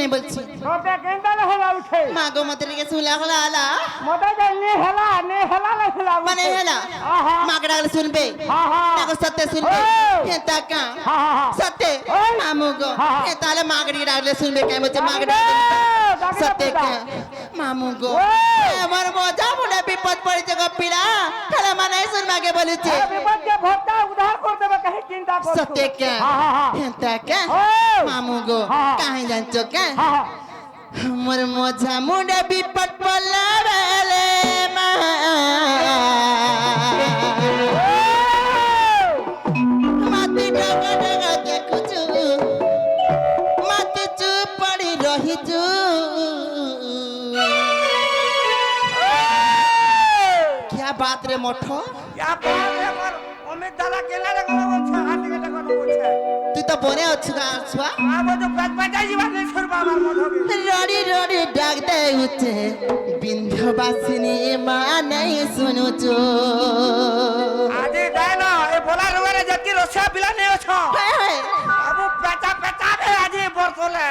नहीं बोलছি তোতে কেন্দালে হেলা উঠে মা গো মতে রেগে শুনলা হলা আলা মতে নে হেলা না হেলা মানে হেলা মা কে ডাকলে শুনবে তাকে সত্যি শুনবে হে তাকা সত্যি মামু গো হে তাহলে মা কে ডাকলে শুনবে কেন বলছে মা কে ডাকলে সত্যি কে মামু গো আমার মজা মনে বিপদ পড়েছে গো পিলা তাহলে মানে শুনবা কে বলেছে বিপদ কে ভোটটা উদ্ধার করে দেবে কাহে চিন্তা করছো সত্যি কে হে তাকা মামু গো কাহে জানছো কে আমার মজা মনে বিপদ পড়লা বেলে মা মাটি ডগা ডগা দেখুছু মাটি চুপ পড়ি রহিছু क्या बात रे मोठो क्या बात है पर অমিত দাদা কেলা রে কথা বলছে হাতে কেটে কথা বলছে তুই তো বনে আছু গা ছুয়া আবো তো পেট বাজাই দিবা নে সরবা আমার মধবে রড়ি রড়ি ডাক দে উঠে বিন্ধ্যবাসিনী মা নাই শুনুছো আজি যাই না এ বলা রুয়ারে যেতি রসা পিলা নে আছো আবো পেটা পেটা রে আজি বরতলে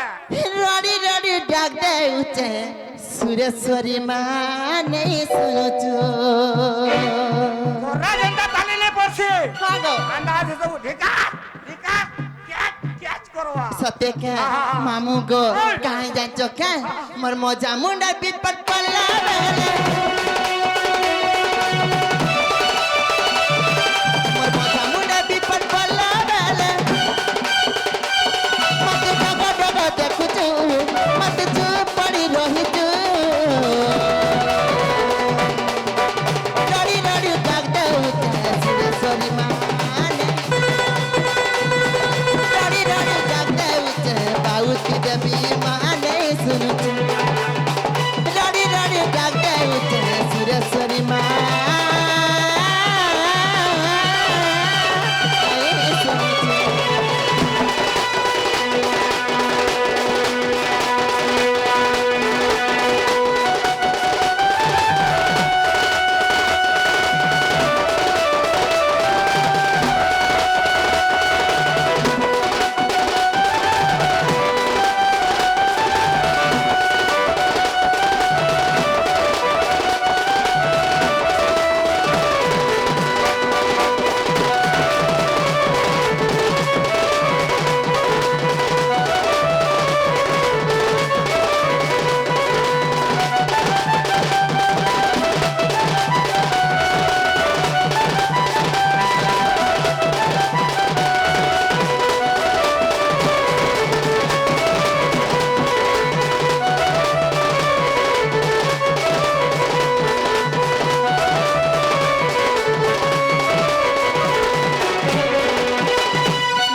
রড়ি রড়ি ডাক দে উঠে সুরেশ্বরী মা নাই শুনুছো তোরা যেটা তালিলে পড়ছে পাগো আন্ডা আছে তো ঢিকা ঢিকা ক্যাচ করবা সত্যি কে মামু গো কাহে যাচ্ছ কে মোর মজা মুন্ডা বিপদ পড়লা বেলে মোর মজা মুন্ডা বিপদ পড়লা বেলে মতে ডগা ডগা দেখুছু মতে চুপ পড়ি রহিছু রড়ি রড়ি ডাক দেউ সুরেশ্বরী মা রড়ি রড়ি ডাক দেউ বাউতি দেবী মা নেই শুনুছু রড়ি রড়ি ডাক দেউ সুরেশ্বরী মা নেই শুনুছু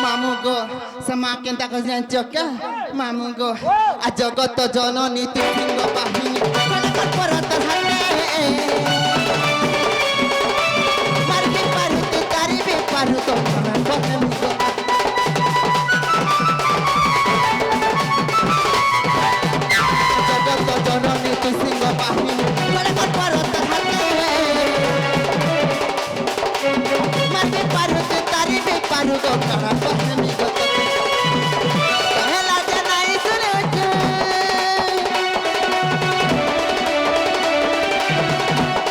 মামু গো সমা কেনটা কইছেন চকা মামু গো আ জগত জননী তুই সিংহ বাহিনী কলকত পরত হাতে মারবি পারু তুই তারিবি পারু তো বদন গো জগত জননী তুই সিংহ বাহিনী কলকত পরত হাতে মারবি পারু তুই তারিবি পারু তো বদন গো कहला जनाई सुनुचु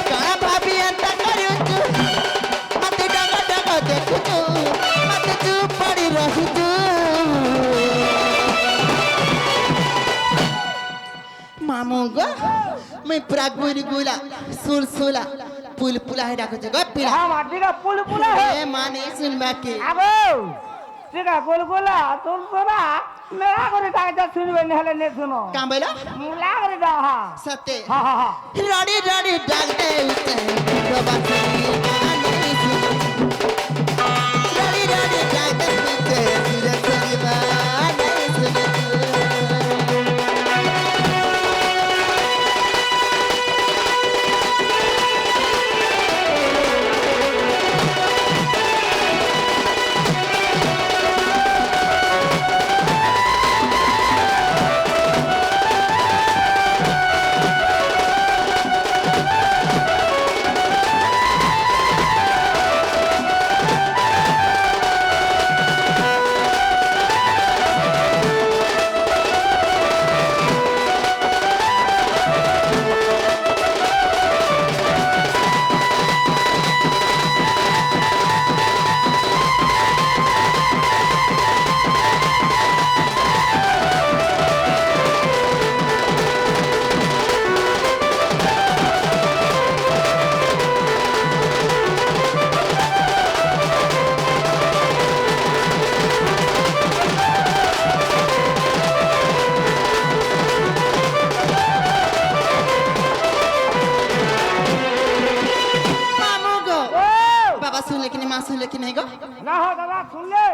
कहा भाभी अंत करुचु मत डगा डगा देखुचु मत चुप पड़ी रहुचु मामू गो मैं पूरा गुलगुला सुलसुला पुलपुला है डाकुचु गो पिला हां माटीका पुलपुला है ए माने सुन बाकी আবো টিকা পুলপুলা তুলপুলা মেলা করে টাকা শুনবে নহলে নে শুনো का बोला মুলা করে দাও হ্যাঁ सत्य হ্যাঁ হ্যাঁ रड़ी रड़ी डाक दे उसे बाबासी माने सुनुचु रड़ी रड़ी डाक दे उसे सुरसरी माने सुनुचु सुन ले कि नहीं गो ना हो दादा सुन ले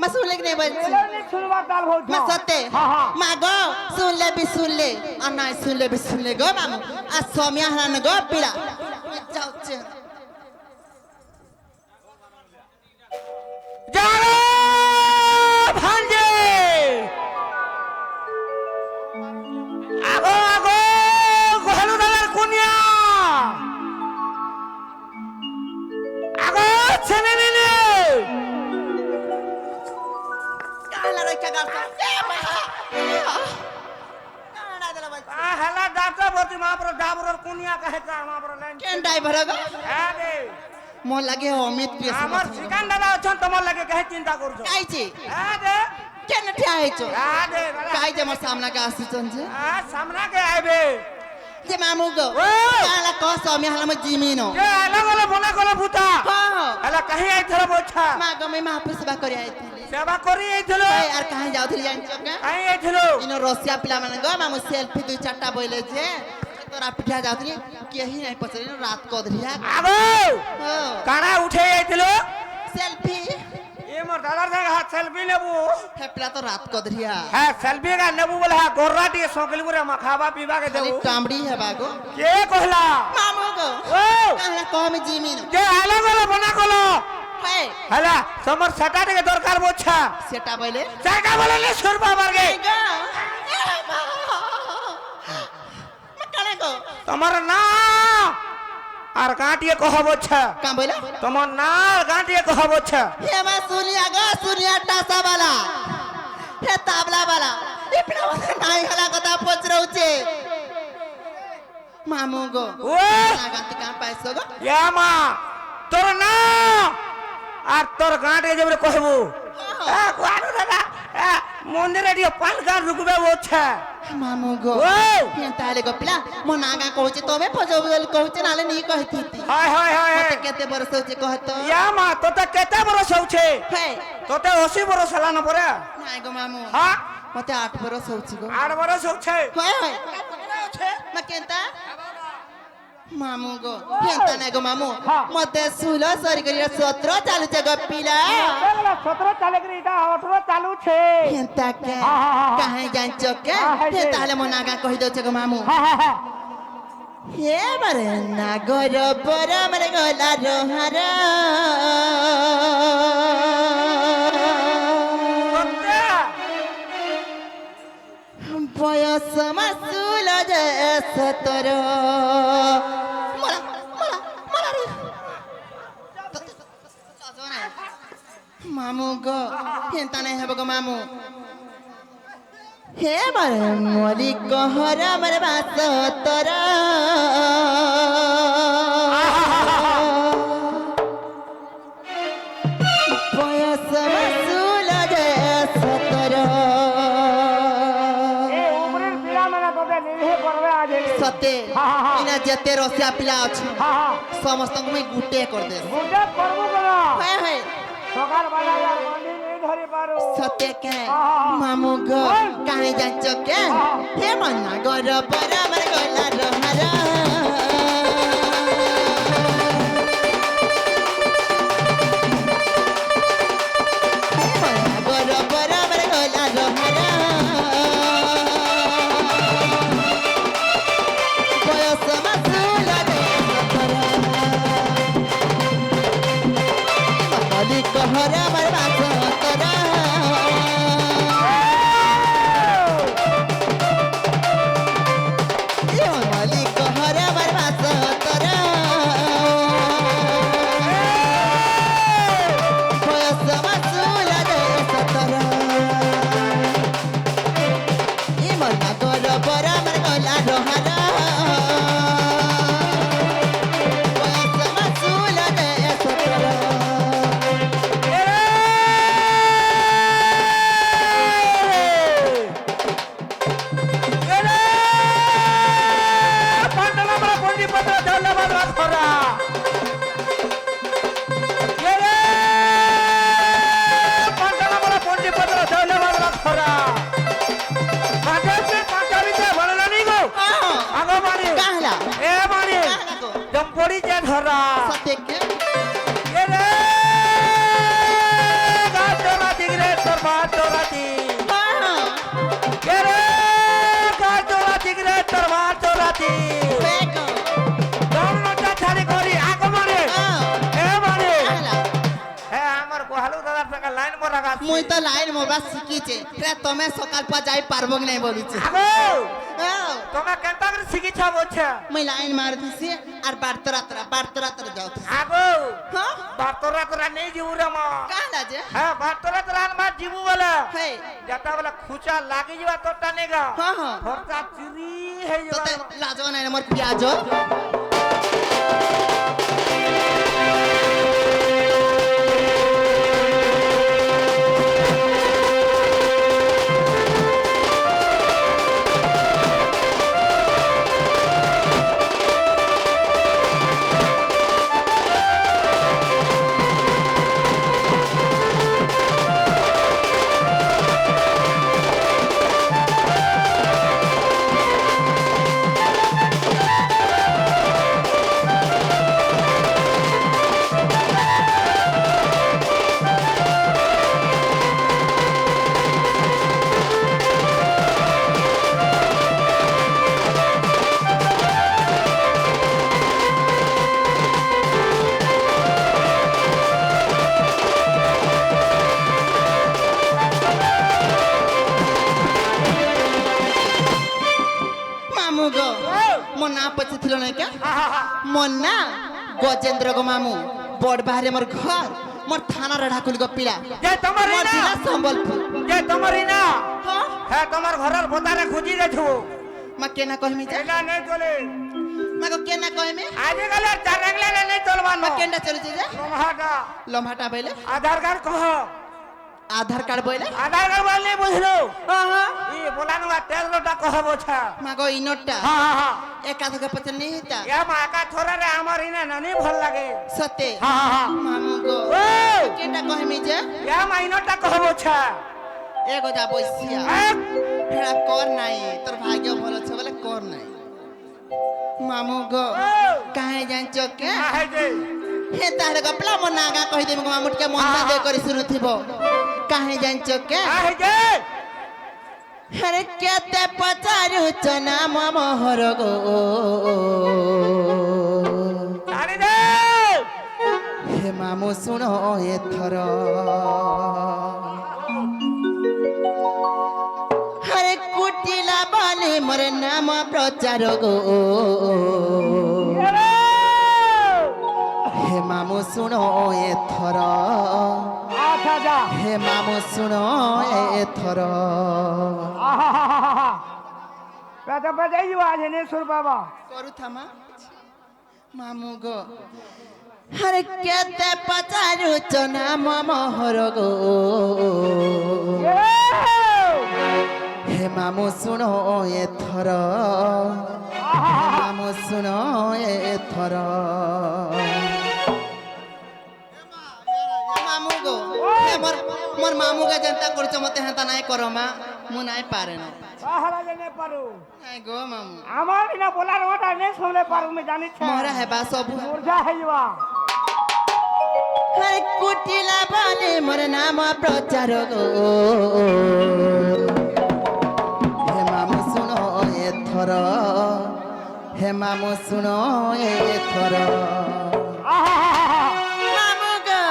मैं सुन ले कि नहीं बोल नहीं सुनवा दाल हो मैं सत्य माँ गो सुन ले और नहीं सुन ले गो मामू आज सोमिया हरान गो पीड़ा जाओ चे जाओ भांजे आगो आगो गोहलू दादार कुनिया आगो छने ने काला रखा गाता हला डाटा बोती महापुर डाबरर कुनिया कहे का महापुर लाइन केन ड्राइवर गो आगे मोर लगे अमित प्रिय हमर सिकंद दादा छन तमर लगे कहे चिंता करू छो काई छी आगे केन ठिया है छो आगे काई जे मोर सामना का आसी छन छे आ सामना के आबे जे मामू गो काला को सोमिया हला में जिमिनो के अलग अलग बोला कोला भूता हां हला कहीं आई थरो बोछा मां गो मैं महापुर सेवा करी आई थी सेवा करी आई थलो यार कहां जाउ थी जान चका कहीं आई थलो इनो रसिया पिला माने गो मामू सेल्फी दुई चारटा बोले छे तोरा पिठा जाउ थी केही नहीं पछरी रात को धरिया आगो हो काना उठे आई थलो सेल्फी ये मोर दादार संग हाथ सेल्फी लेबू हे पिला तो रात को धरिया है सेल्फी का नेबू बोला गोर्राटी सोकली पुरे मखाबा पीबा के खाली देबू टामड़ी है बागो के कहला मामू गो ओ काला को में जिमिनो के अलग अलग बना कोलो है हला समर सटाटे के दरकार बोछा सेटा बोले जागा बोले ले सुरबा मारगे गो मैं काला गो তোমার না আর গাঁটিয়ে কহবচ্ছা का बोला তোমার না গাঁটিয়ে কহবচ্ছা हे मैं सुनिया टासा वाला हे ताबला वाला इपना नाई हला कथा पोच रहउचे मामू गो ও नागंती का पैसो गो ইয়ামা তোর না আর তোর গাঁটিয়ে যেবরে কহবু কোয়ানো দাদা মন্দিরে দিয়ে পান গান রুকবে ওছা मामू गो ও हे ताले गो पिला मो नागा कहउचे तोमे पजो बोल कहउचे नाले नहीं कहती थी হায় হায় হায় मते केते बरस होचे कहतो ইয়ামা তোতে কেতে বরস হচ্ছে हे তোতে 80 বরস হলা না পরে नाई गो मामू হ্যাঁ मते 8 बरस होची गो 8 বরস হচ্ছে होय मैं केंता मामू गो केंता नाई गो मामू मते 16 सरी करिया 17 चालू छे गो पिला দেখলা 17 চালে করে এটা 18 চালু ছে केंता के काहे जांचो के हे ताले मो नागा कहि दो छे गो मामू हे बरे नागर पर मरे गला रोहार बयस मासुल जे 17 मोला मोला मोला रे मामू गो केंता नहीं हेब गो मामू हे बरे मोली कहर मरे 17 बयस मासुल जे 17 এ উমরের পিলা মানে তোতে নিহে করবে আজ सत्य इना जते रसिया पिला अछि হ্যাঁ হ্যাঁ समस्त में गुटे कर दे গুডে করবো কোনা है है সকাল বেলা আর মন্দির নেই ধরে পারো सत्य के मामू गो काहे जांचो के हे मन्ना गोर पर मर गोला रोहारा हे मन्ना गोर पर मर गोला रोहारा बयस मासुल दे 17 मली कहर मर 17 পড়ি যে ধরা सत्य के এ রে চোরাতি হ্যাঁ কে রে কার চোরাতি রে তোর মা চোরাতি বেগো দৌড়টা ছাড়ি করি আগমনে এ মানে আলা হ্যাঁ আমার গোহালু দাদার সঙ্গে লাইন মরা গাছ মুই তো লাইন মোবা শিখিছে রে তুমি সকাল পা যাই পারবো কি নাই বলিছে আগো হ্যাঁ তোমরা কেনতা করে শিখিছ বলছে মুই লাইন মার দিছি আর বারতরাতরা যাও আগো হ্যাঁ বাতরা তোরা নেই যাবো রে মা কালা যে হ্যাঁ বাতরা তোরা মা যাবো বলে হে যেটা বলে খুচা লাগি যাবা তোরটা নেগা হ্যাঁ হ্যাঁ ঘরটা চুরি হয়ে তোতে যাবা লাজো নাই মোর পিয়াজ মামু গো মোর না পছে ছিল না কে মোর না গজেন্দ্র গো মামু বড় বাহারে মোর ঘর মোর থানার ঢাকুল গো পিলা যে তোমার মোর না জেলা সম্বলপুর যে তোমার না হ্যাঁ হ্যাঁ তোমার ঘরের ভোতারে খুঁজি দেছো মা কেনা কহমি যা এটা নেই চলে মা গো কেনা কহমি আজকাল চার রেগলা নেই চলবান মা কেনটা চলছে যা তোমাহাটা লম্হাটা বইলে আধার কার্ড কহ আধার কার্ড বইলে আধার কার্ড বললে বুঝলো হ্যাঁ ই বলানো তেলটা কহ বোঝা মা গো ইনোটটা হ্যাঁ হ্যাঁ হ্যাঁ একা থেকে পছে নিহিতা এ মাকা থোরারে আমার ইনা নানি ভাল লাগে সতে হ্যাঁ হ্যাঁ হ্যাঁ মামু গো ও কেনটা কহমি যা এ মাইনটা কহ বোঝা এগো যা বইছিয়া হেড়া কর নাই তোর ভাগ্য ভালো আছে বলে কর নাই মামু গো কাহে জানছ কে হাই দে হে তাহলে গপলা মো নাগা কहि দেব মামুট কে মন দে করে শুনুথিব কাহে জানছ কে হাই দে হরে কেতে পচারু চনা মমহর গো ছাড়ি দে হে মামু শুনো এথর হরে কুটিলা বলে মোর নাম প্রচার গো হে মামু শুনো এথর আচ্ছা যা হে মামু শুনো এথর পেটে পেটে যাওয়া আছে নে সুর বাবা করু থামা মামু গো হরে কেতে পচারু চনা মমহর গো হে মামু শুনো এথর হে মামু শুনো এথর মামু গো হে মোর মামু কে জনতা করছ মতে হেতা নাই করো মা মু নাই পারে না বাহারা জেনে পারু নাই গো মামু আমার বিনা বলার ওটা নে শুনলে পারু মে জানিছ মোরা হেবা সব মুরঝা হয়ে যাওয়া হরে কুটিলা বলে মোর নাম প্রচার গো হে মামু শুনো এথর হে মামু শুনো এথর মামু গো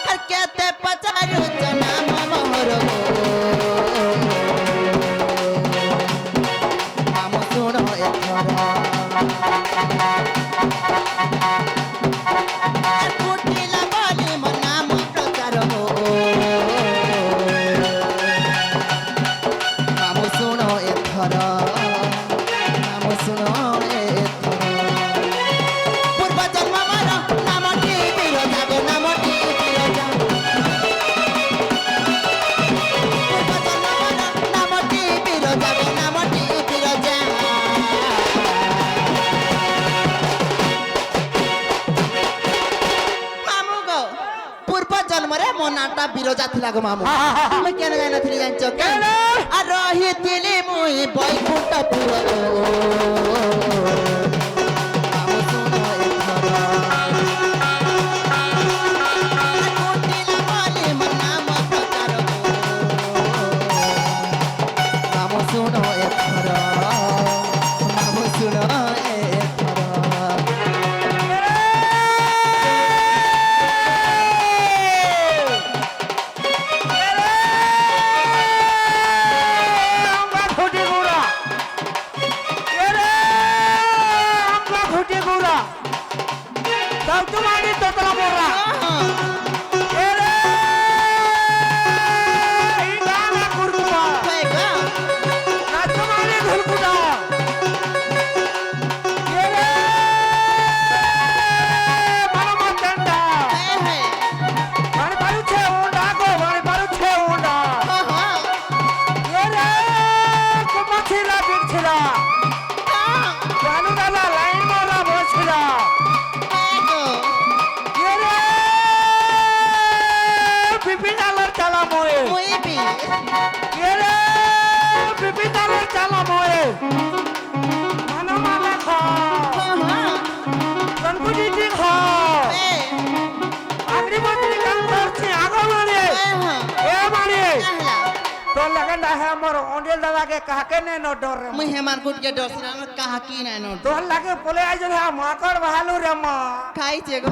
আর কেতে পচারু চনা মমহর গো মামু শুনো এথর আর কুটিলা বলে মোর নাম প্রচার গো মামু শুনো এথর মামু শুনো এথর পূর্ব জন্ম মর নামটি বিরজা গো নামটি বিরজা পূর্ব জন্ম মর নামটি বিরজা গো নামটি বিরজা মামু গো পূর্ব জন্মরে মো নাটা বিরজা থিলা গো মামু তুমি কেন জানি নথিলি জানছ কেন আর রহিଥିଲି মুই বৈকুণ্ঠপুর মামু শুনো এথর আর কুটিলা বলে মোর নাম প্রচার গো হুটি গুড়া তাও তোমাকে তোতলা মোরা এরে এই গানা কুরকুবা হয়েগা না তোমাকে ধুলকুদা এরে মানমা চন্ডা মানে পারুছে ওন্ডা গো মানে পারুছে ওন্ডা এরে কুমাছিলা বিরছিলা জানু দাদা লাইন মারা বসছিলা এরে পিপিনালার চালা মোয়ে এরে পিপিনালার চালা মোয়ে মানমা লেখা গণপতি খা अग्निमंत्री काम करছে आगो माने ए माने तो लगन है मोर ओंडेल दादा के कहके ने न डर रे मुई हेमान गुट के डर से कहा की ना नो तो लगे बोले आज रे माकड़ बहालू रे मां खाई छे गो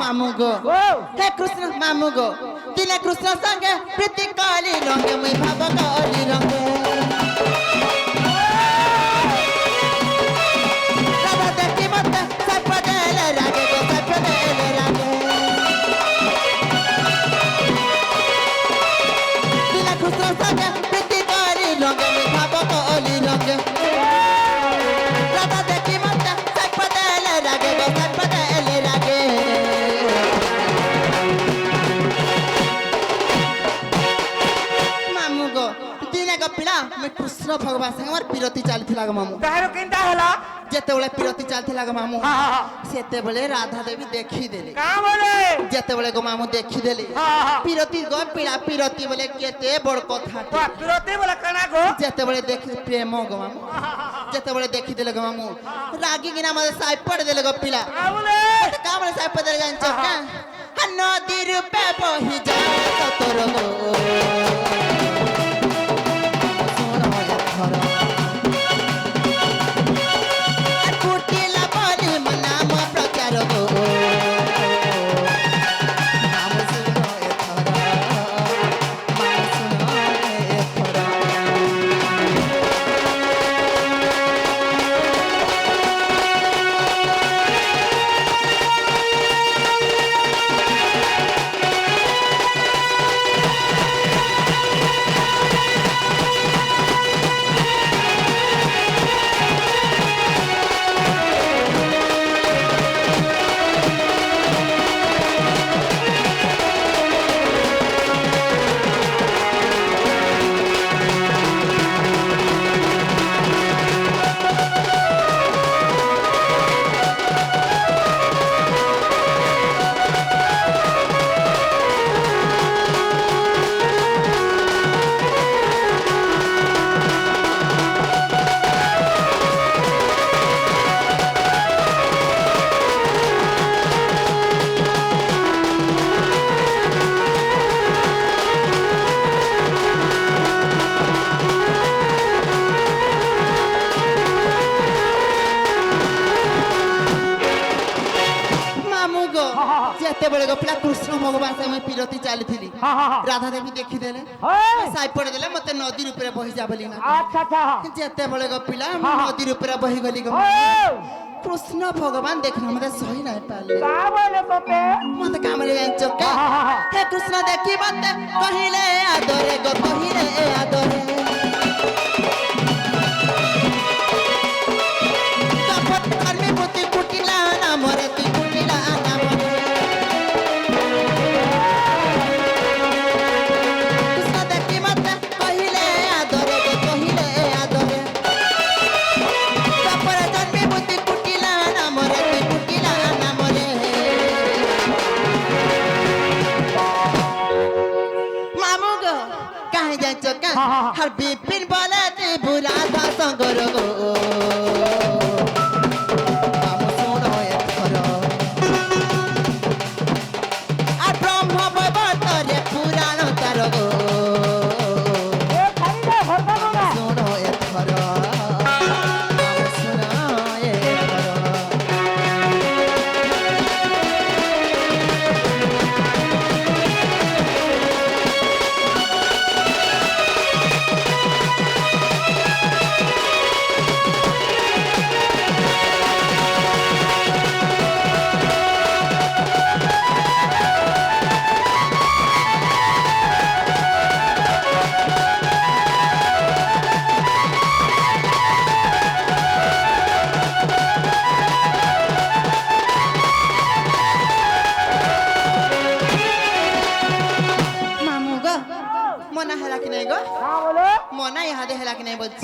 मामू गो हे कृष्ण मामू गो तिने कृष्ण संगे प्रीति काली रंगे मुई भाव काली रंगे राधा देखी मत सब देले रागे गो सब देले रागे तिने कृष्ण संगे प्रीति काली रंगे मुई भाव काली रंगे राधा देखी मत सब देले रागे गो सब देले रागे पिला मैं कृष्ण भगवान संग हमर पिरती चलथिला ग मामू काहेरो किंता हला जेते बेले पिरती चलथिला ग मामू हां सेते बेले राधा देवी देखी देले का बोले जेते बेले गो मामू देखी देले पिरती गो पिला पिरती बोले केते बड़ कथा तो पिरती बोले कना गो जेते बेले देखी प्रेम गो मामू जेते बेले देखी देले गो मामू रागी गिना मले साइ पड़ देले गो पिला का बोले का बोले साइ पड़ देले जान चका नदी रूपे बही जाए तोर गो जेते बेले गोपला कृष्ण भगवान से मैं पिरती चली थी राधा देवी देखी देले साइ पड़ देले मते नदी ऊपर बही जा बोली ना अच्छा अच्छा जेते बेले गोपला नदी ऊपर बही गली गो कृष्ण भगवान देखना मते सही नहीं पाले का बोले तोते मते काम रे चक्का हे कृष्ण देखी मते कहिले आदरे गो कहिले आदरे আর বিপিন বলে ত্রিপুরা শঙ্কর গো মামু শোনো এথর আর ব্রহ্ম বৈবর্তরে পুরাণ তার গো শোনো এথর মামু শোনো এথর মনা হেলা কি নাই গো মনা ইহাদে হেলা কি নাই বলছি